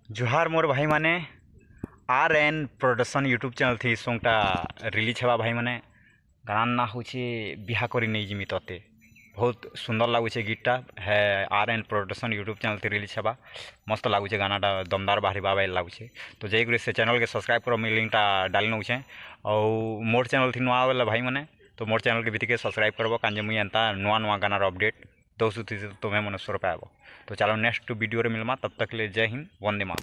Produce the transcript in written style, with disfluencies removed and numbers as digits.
जुहार मोर भाई माने R N production YouTube channel थी सॉन्गटा रिलीज हेबा भाई माने गाना ना होचे बिहा करी नहीं जिमी तते बहुत सुंदर लगुचे गीतटा है। R N production YouTube channel थी रिलीज हेबा मस्त लगुचे गानाटा दमदार बाहरी बाबा लगुचे। तो जैक से चैनल के सब्सक्राइब करो मैं लिंकटा डाली नौचे और मोर चैनल थी नुआ वाला भाई माने तो मोर चैनल के भी सब्सक्राइब करबो कांजे मुई एंता नुआ नुआ गानार अपडेट दो तुम्हें मन सुर पाब। तो चलो नेक्स्ट वीडियो रे मिलमा तब तक ले जय हिंद वंदे मातरम।